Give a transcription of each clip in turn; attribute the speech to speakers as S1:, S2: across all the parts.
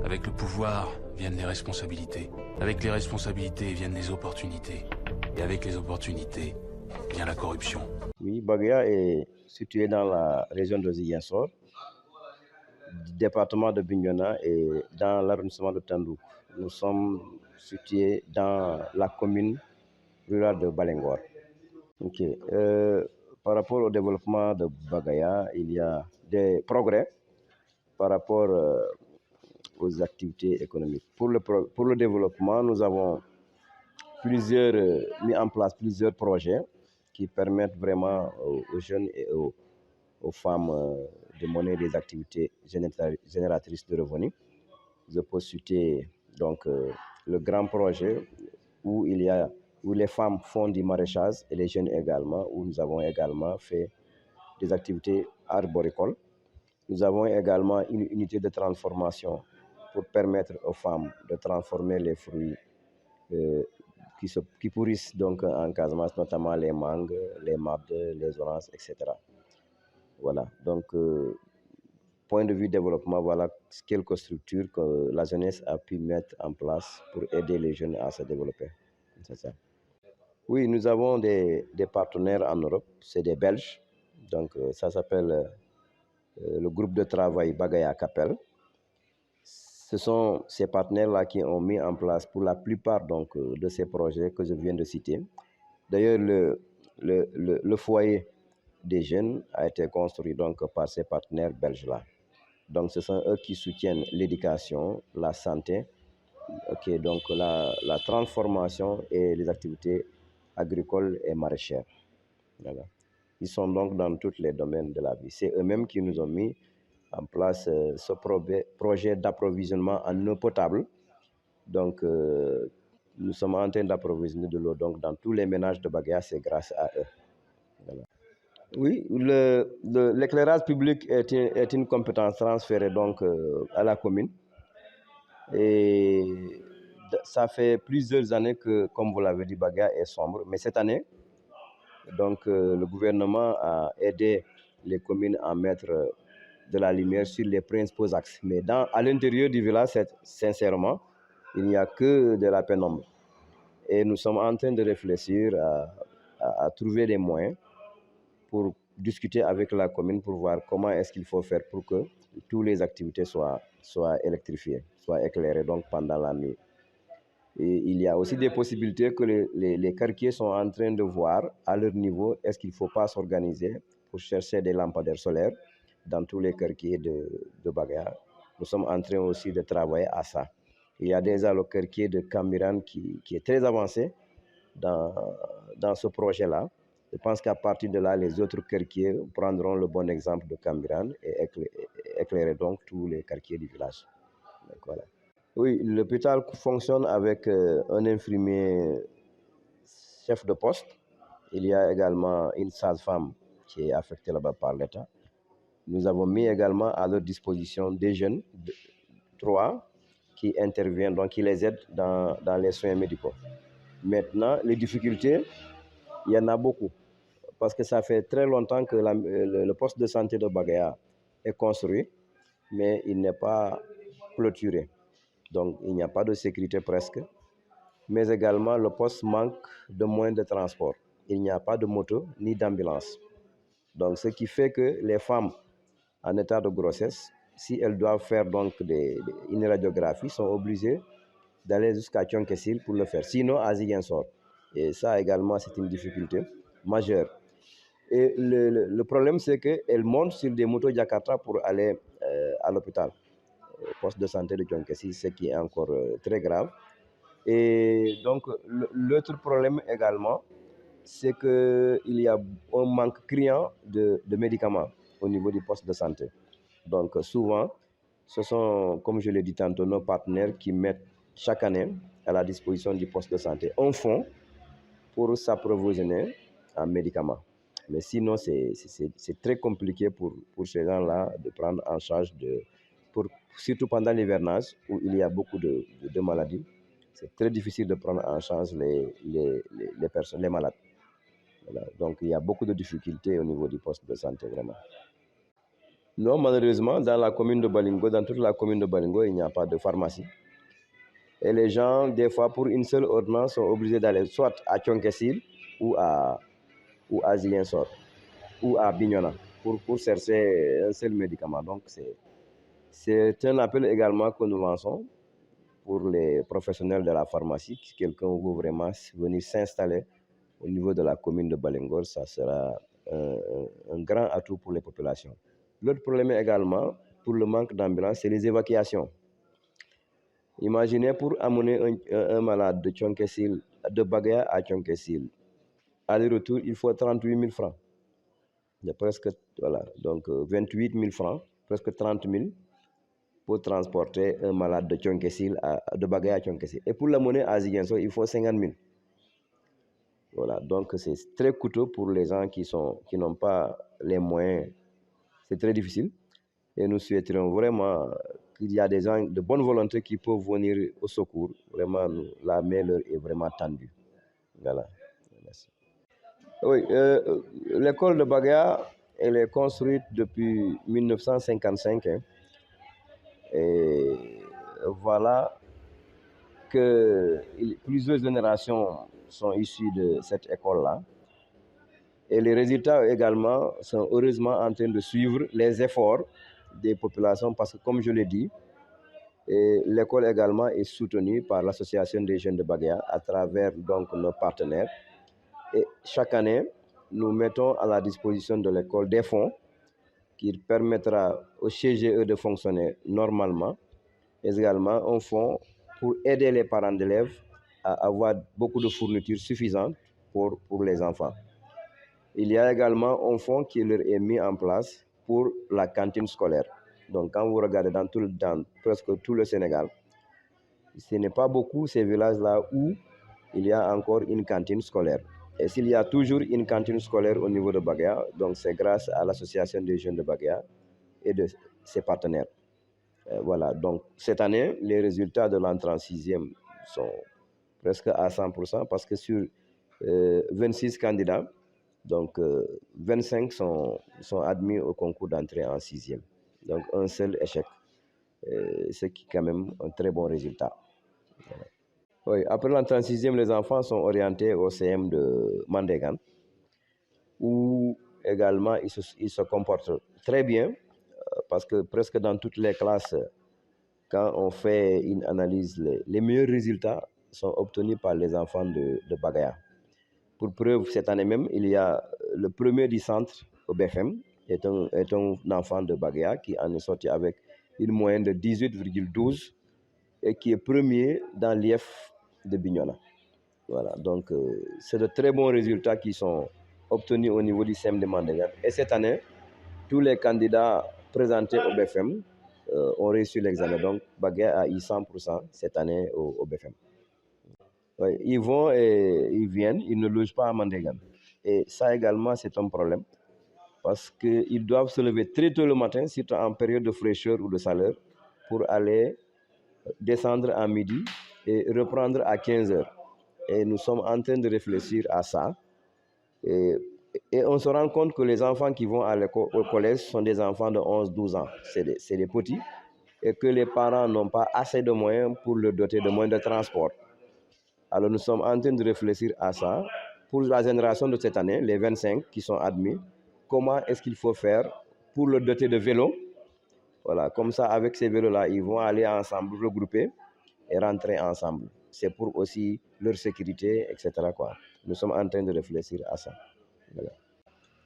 S1: Avec le pouvoir viennent les responsabilités. Avec les responsabilités viennent les opportunités. Et avec les opportunités vient la corruption.
S2: Oui, Bagaya est situé dans la région de Ziguinchor, du département de Bignona et dans l'arrondissement de Tandou. Nous sommes situés dans la commune rurale de Balengor. Ok. Par rapport au développement de Bagaya, il y a des progrès par rapport aux activités économiques. Pour le développement, nous avons mis en place plusieurs projets qui permettent vraiment aux jeunes et aux femmes de mener des activités génératrices de revenus. Je peux citer donc le grand projet où les femmes font du maraîchage et les jeunes également, où nous avons également fait des activités arboricoles. Nous avons également une unité de transformation pour permettre aux femmes de transformer les fruits qui pourrissent donc en Casamance, notamment les mangues, les mardes, les oranges, etc. Voilà, donc point de vue développement, voilà quelques structures que la jeunesse a pu mettre en place pour aider les jeunes à se développer. C'est ça. Oui, nous avons des partenaires en Europe, c'est des Belges, donc ça s'appelle le groupe de travail Bagaya Capel. Ce sont ces partenaires-là qui ont mis en place pour la plupart donc, de ces projets que je viens de citer. D'ailleurs, le foyer des jeunes a été construit donc, par ces partenaires belges-là. Donc, ce sont eux qui soutiennent l'éducation, la santé, donc la transformation et les activités agricoles et maraîchères. Voilà. Ils sont donc dans tous les domaines de la vie. C'est eux-mêmes qui nous ont mis en place ce projet d'approvisionnement en eau potable. Donc, nous sommes en train d'approvisionner de l'eau donc, dans tous les ménages de Bagaya, c'est grâce à eux. Voilà. Oui, l'éclairage public est une compétence transférée donc, à la commune. Et ça fait plusieurs années que, comme vous l'avez dit, Bagaya est sombre. Mais cette année, donc, le gouvernement a aidé les communes à mettre de la lumière sur les principaux axes. Mais à l'intérieur du village, sincèrement, il n'y a que de la pénombre. Et nous sommes en train de réfléchir à trouver des moyens pour discuter avec la commune pour voir comment est-ce qu'il faut faire pour que toutes les activités soient électrifiées, soient éclairées donc pendant la nuit. Et il y a aussi des possibilités que les quartiers sont en train de voir à leur niveau. Est-ce qu'il ne faut pas s'organiser pour chercher des lampadaires solaires dans tous les quartiers de Bagaya? Nous sommes en train aussi de travailler à ça. Il y a déjà le quartier de Camiran qui est très avancé dans ce projet-là. Je pense qu'à partir de là, les autres quartiers prendront le bon exemple de Camiran et éclairer donc tous les quartiers du village. Donc, voilà. Oui, l'hôpital fonctionne avec un infirmier chef de poste. Il y a également une sage-femme qui est affectée là-bas par l'État. Nous avons mis également à leur disposition des jeunes, 3, qui interviennent, donc qui les aident dans les soins médicaux. Maintenant, les difficultés, il y en a beaucoup. Parce que ça fait très longtemps que le poste de santé de Bagaya est construit, mais il n'est pas clôturé. Donc, il n'y a pas de sécurité presque. Mais également, le poste manque de moyens de transport. Il n'y a pas de moto ni d'ambulance. Donc, ce qui fait que les femmes en état de grossesse, si elles doivent faire donc une radiographie, sont obligées d'aller jusqu'à Thionkessil pour le faire. Sinon, à Ziguinchor. Et ça également, c'est une difficulté majeure. Et le problème, c'est qu'elles montent sur des motos Jakarta pour aller à l'hôpital, au poste de santé de Thionkessil, ce qui est encore très grave. Et donc, l'autre problème également, c'est qu'il y a un manque criant de médicaments au niveau du poste de santé. Donc, souvent, ce sont, comme je l'ai dit tantôt, nos partenaires qui mettent chaque année à la disposition du poste de santé un fonds pour s'approvisionner en médicaments. Mais sinon, c'est très compliqué pour ces gens-là de prendre en charge, surtout pendant l'hivernage où il y a beaucoup de maladies. C'est très difficile de prendre en charge les personnes, les malades. Voilà. Donc, il y a beaucoup de difficultés au niveau du poste de santé, vraiment. Non, malheureusement, dans la commune de Balingo, dans toute la commune de Balingo, il n'y a pas de pharmacie. Et les gens, des fois, pour une seule ordonnance, sont obligés d'aller soit à Thionkessil ou à Ziguinchor ou à Bignona pour chercher un seul médicament. Donc, c'est un appel également que nous lançons pour les professionnels de la pharmacie. Si quelqu'un veut vraiment venir s'installer au niveau de la commune de Balingor, ça sera un grand atout pour les populations. L'autre problème également, pour le manque d'ambulance, c'est les évacuations. Imaginez pour amener un malade de Thionkessil, de Bagaya à Thionkessil, aller-retour, il faut 38 000 francs. De presque, voilà, donc 28 000 francs, presque 30 000 pour transporter un malade de Thionkessil, de Bagaya à Thionkessil. Et pour l'amener à Ziguinchor, il faut 50 000. Voilà, donc c'est très coûteux pour les gens qui n'ont pas les moyens. C'est très difficile. Et nous souhaiterions vraiment qu'il y a des gens de bonne volonté qui peuvent venir au secours. Vraiment, la main leur est vraiment tendue. Voilà. Merci. Oui, l'école de Bagaya, elle est construite depuis 1955. Hein. Et voilà que plusieurs générations sont issues de cette école-là. Et les résultats également sont heureusement en train de suivre les efforts des populations parce que, comme je l'ai dit, l'école également est soutenue par l'association des jeunes de Bagaya à travers donc nos partenaires. Et chaque année, nous mettons à la disposition de l'école des fonds qui permettra au CGE de fonctionner normalement et également un fonds pour aider les parents d'élèves à avoir beaucoup de fournitures suffisantes pour les enfants. Il y a également un fonds qui leur est mis en place pour la cantine scolaire. Donc, quand vous regardez dans presque tout le Sénégal, ce n'est pas beaucoup ces villages-là où il y a encore une cantine scolaire. Et s'il y a toujours une cantine scolaire au niveau de Bagaya, donc c'est grâce à l'association des jeunes de Bagaya et de ses partenaires. Voilà, donc cette année, les résultats de l'entrée en sixième sont presque à 100% parce que sur 26 candidats, donc 25 sont admis au concours d'entrée en sixième. Donc un seul échec, ce qui est quand même un très bon résultat. Voilà. Oui, après l'entrée en sixième, les enfants sont orientés au CM de Mandégan, où également ils se comportent très bien, parce que presque dans toutes les classes, quand on fait une analyse, les meilleurs résultats sont obtenus par les enfants de Bagaya. Pour preuve, cette année même, il y a le premier du centre au BFM, est un enfant de Bagaya qui en est sorti avec une moyenne de 18,12 et qui est premier dans l'IF de Bignona. Voilà, donc c'est de très bons résultats qui sont obtenus au niveau du CEM de Mandégan. Et cette année, tous les candidats présentés au BFM ont réussi l'examen. Donc, Bagaya a eu 100% cette année au BFM. Ouais, ils vont et ils viennent, ils ne logent pas à Mandégan. Et ça également, c'est un problème parce qu'ils doivent se lever très tôt le matin, surtout en période de fraîcheur ou de chaleur, pour aller descendre à midi et reprendre à 15 heures. Et nous sommes en train de réfléchir à ça. Et on se rend compte que les enfants qui vont au collège sont des enfants de 11-12 ans. C'est des petits. Et que les parents n'ont pas assez de moyens pour leur doter de moyens de transport. Alors nous sommes en train de réfléchir à ça. Pour la génération de cette année, les 25 qui sont admis, comment est-ce qu'il faut faire pour leur doter de vélos? Voilà, comme ça, avec ces vélos-là, ils vont aller ensemble, regrouper et rentrer ensemble. C'est pour aussi leur sécurité, etc. quoi. Nous sommes en train de réfléchir à ça. Voilà.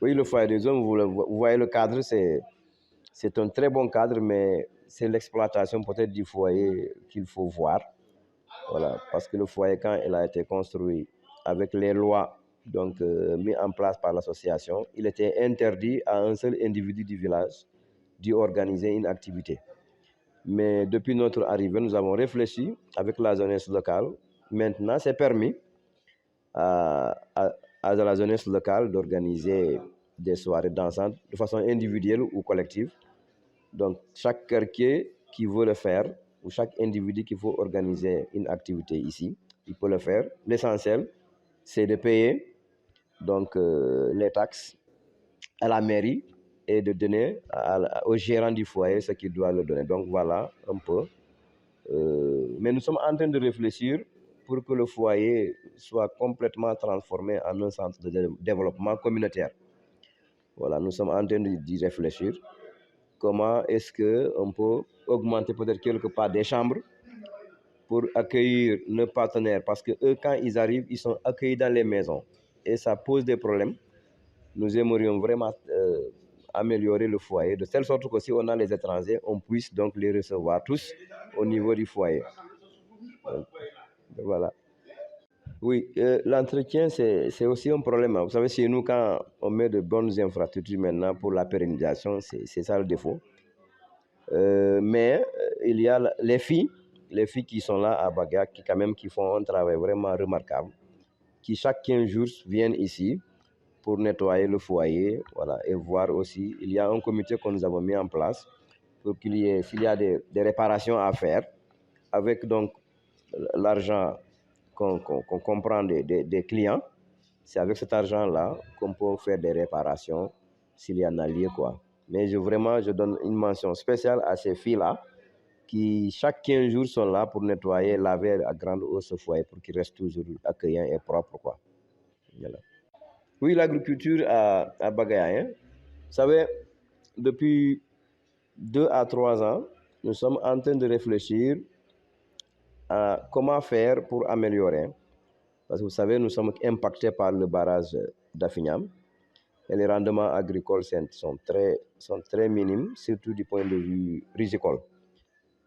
S2: Oui, le foyer des hommes, vous voyez le cadre, c'est un très bon cadre, mais c'est l'exploitation peut-être du foyer qu'il faut voir. Voilà, parce que le foyer, quand il a été construit avec les lois donc, mis en place par l'association, il était interdit à un seul individu du village d'y organiser une activité. Mais depuis notre arrivée, nous avons réfléchi avec la jeunesse locale. Maintenant, c'est permis à la jeunesse locale d'organiser des soirées dansantes de façon individuelle ou collective. Donc, chaque quartier qui veut le faire, ou chaque individu qui veut organiser une activité ici, il peut le faire. L'essentiel, c'est de payer donc, les taxes à la mairie et de donner au gérant du foyer ce qu'il doit le donner. Donc voilà un peu. Mais nous sommes en train de réfléchir pour que le foyer soit complètement transformé en un centre de développement communautaire. Voilà, nous sommes en train d'y réfléchir. Comment est-ce qu'on peut augmenter peut-être quelque part des chambres pour accueillir nos partenaires, parce que eux, quand ils arrivent, ils sont accueillis dans les maisons et ça pose des problèmes. Nous aimerions vraiment améliorer le foyer de telle sorte que si on a les étrangers, on puisse donc les recevoir tous au niveau du foyer. Donc, voilà. Oui, l'entretien, c'est aussi un problème. Vous savez, chez nous, quand on met de bonnes infrastructures maintenant pour la pérennisation, c'est ça le défaut. Mais il y a les filles qui sont là à Baga, qui font un travail vraiment remarquable, qui chaque 15 jours viennent ici pour nettoyer le foyer, voilà, et voir aussi, il y a un comité que nous avons mis en place pour s'il y a des réparations à faire, avec donc l'argent qu'on comprend des clients, c'est avec cet argent-là qu'on peut faire des réparations s'il y en a lieu, quoi. Mais je donne une mention spéciale à ces filles-là qui, chaque 15 jours, sont là pour nettoyer, laver à grande eau ce foyer pour qu'il reste toujours accueillant et propre, quoi. Voilà. Oui, l'agriculture à Bagaya, vous savez, depuis 2 à 3 ans, nous sommes en train de réfléchir à comment faire pour améliorer. Parce que vous savez, nous sommes impactés par le barrage d'Afignam et les rendements agricoles sont très minimes, surtout du point de vue risicole.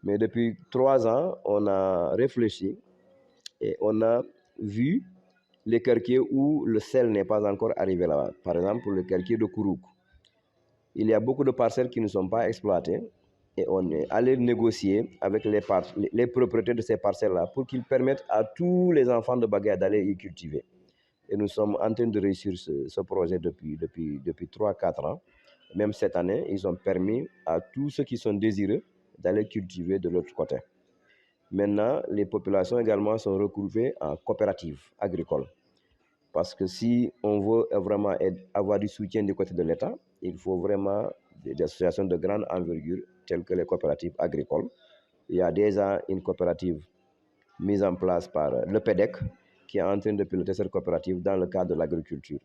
S2: Mais depuis 3 ans, on a réfléchi et on a vu les quartiers où le sel n'est pas encore arrivé là-bas. Par exemple, le quartier de Kourouk. Il y a beaucoup de parcelles qui ne sont pas exploitées et on est allé négocier avec les propriétaires de ces parcelles-là pour qu'ils permettent à tous les enfants de Bagaya d'aller y cultiver. Et nous sommes en train de réussir ce projet depuis 3-4 ans. Même cette année, ils ont permis à tous ceux qui sont désireux d'aller cultiver de l'autre côté. Maintenant, les populations également sont regroupées en coopératives agricoles. Parce que si on veut vraiment avoir du soutien du côté de l'État, il faut vraiment des associations de grande envergure telles que les coopératives agricoles. Il y a déjà une coopérative mise en place par le PEDEC qui est en train de piloter cette coopérative dans le cadre de l'agriculture.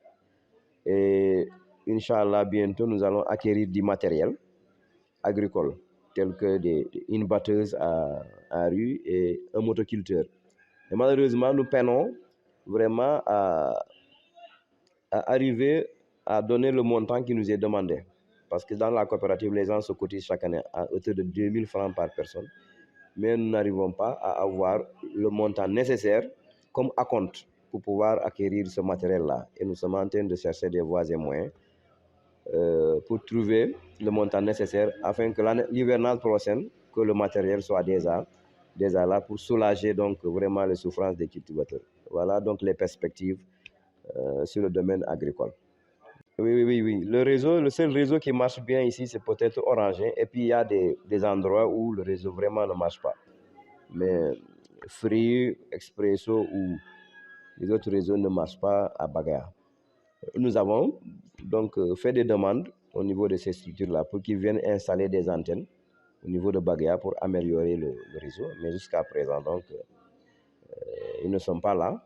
S2: Et Inch'Allah, bientôt, nous allons acquérir du matériel agricole tel que une batteuse à rue et un motoculteur. Et malheureusement, nous peinons vraiment à arriver à donner le montant qui nous est demandé. Parce que dans la coopérative, les gens se cotisent chaque année à hauteur de 2000 francs par personne. Mais nous n'arrivons pas à avoir le montant nécessaire comme acompte pour pouvoir acquérir ce matériel-là. Et nous sommes en train de chercher des voies et moyens pour trouver le montant nécessaire afin que l'hivernage prochaine, que le matériel soit déjà là pour soulager donc vraiment les souffrances des cultivateurs. Voilà donc les perspectives sur le domaine agricole. Oui. Le seul réseau qui marche bien ici, c'est peut-être Orange. Et puis il y a des endroits où le réseau vraiment ne marche pas. Mais Free, Expresso ou les autres réseaux ne marchent pas à Bagaya. Nous avons donc fait des demandes au niveau de ces structures-là pour qu'ils viennent installer des antennes au niveau de Bagaya pour améliorer le réseau. Mais jusqu'à présent, donc, ils ne sont pas là.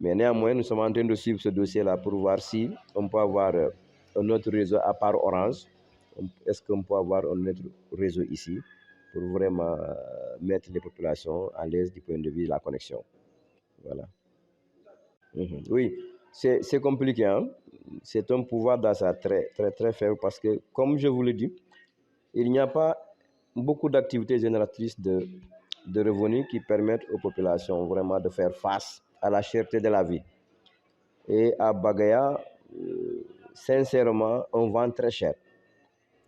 S2: Mais néanmoins, nous sommes en train de suivre ce dossier-là pour voir si on peut avoir un autre réseau à part Orange. Est-ce qu'on peut avoir un autre réseau ici pour vraiment mettre les populations à l'aise du point de vue de la connexion. Voilà. Oui, c'est compliqué, hein? C'est un pouvoir d'achat très faible parce que, comme je vous l'ai dit, il n'y a pas beaucoup d'activités génératrices de revenus qui permettent aux populations vraiment de faire face à la cherté de la vie. Et à Bagaya, sincèrement, on vend très cher.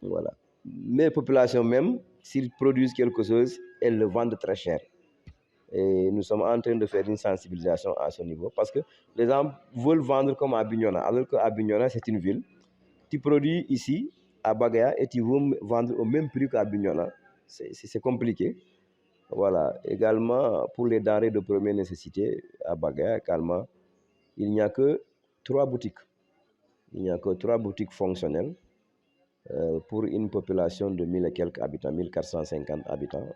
S2: Voilà. Mais les populations même, s'ils produisent quelque chose, elles le vendent très cher. Et nous sommes en train de faire une sensibilisation à ce niveau parce que les gens veulent vendre comme à Bignona, alors qu'à Bignona, c'est une ville. Tu produis ici, à Bagaya, et tu veux vendre au même prix qu'à Bignona. C'est compliqué. Voilà. Également, pour les denrées de première nécessité, à Bagaya, également, il n'y a que 3 boutiques. Il n'y a que 3 boutiques fonctionnelles. pour une population de 1000 et quelques habitants, 1450 habitants.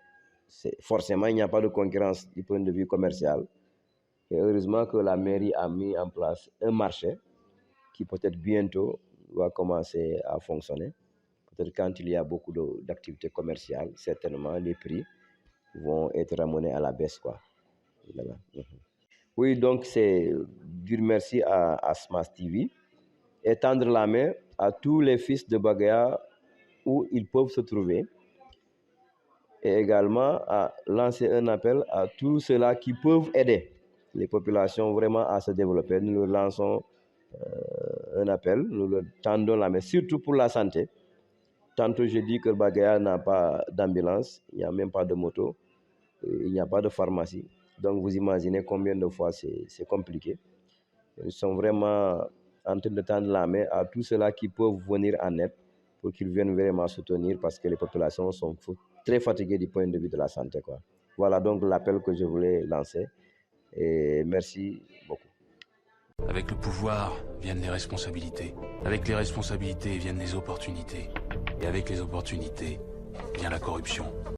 S2: Forcément, il n'y a pas de concurrence du point de vue commercial. Et heureusement que la mairie a mis en place un marché qui peut-être bientôt va commencer à fonctionner. Peut-être quand il y a beaucoup d'activités commerciales, certainement les prix vont être ramenés à la baisse, quoi. Voilà. Oui, donc c'est dire merci à Smas TV et tendre la main à tous les fils de Bagaya où ils peuvent se trouver, et également à lancer un appel à tous ceux-là qui peuvent aider les populations vraiment à se développer. Nous leur lançons un appel, nous leur tendons la main, surtout pour la santé. Tantôt, je dis que Bagaya n'a pas d'ambulance, il n'y a même pas de moto, il n'y a pas de pharmacie. Donc, vous imaginez combien de fois c'est compliqué. Ils sont vraiment en train de tendre la main à tous ceux-là qui peuvent venir en aide pour qu'ils viennent vraiment soutenir parce que les populations sont très fatiguées du point de vue de la santé, quoi. Voilà donc l'appel que je voulais lancer et merci beaucoup.
S1: Avec le pouvoir viennent les responsabilités. Avec les responsabilités viennent les opportunités. Et avec les opportunités vient la corruption.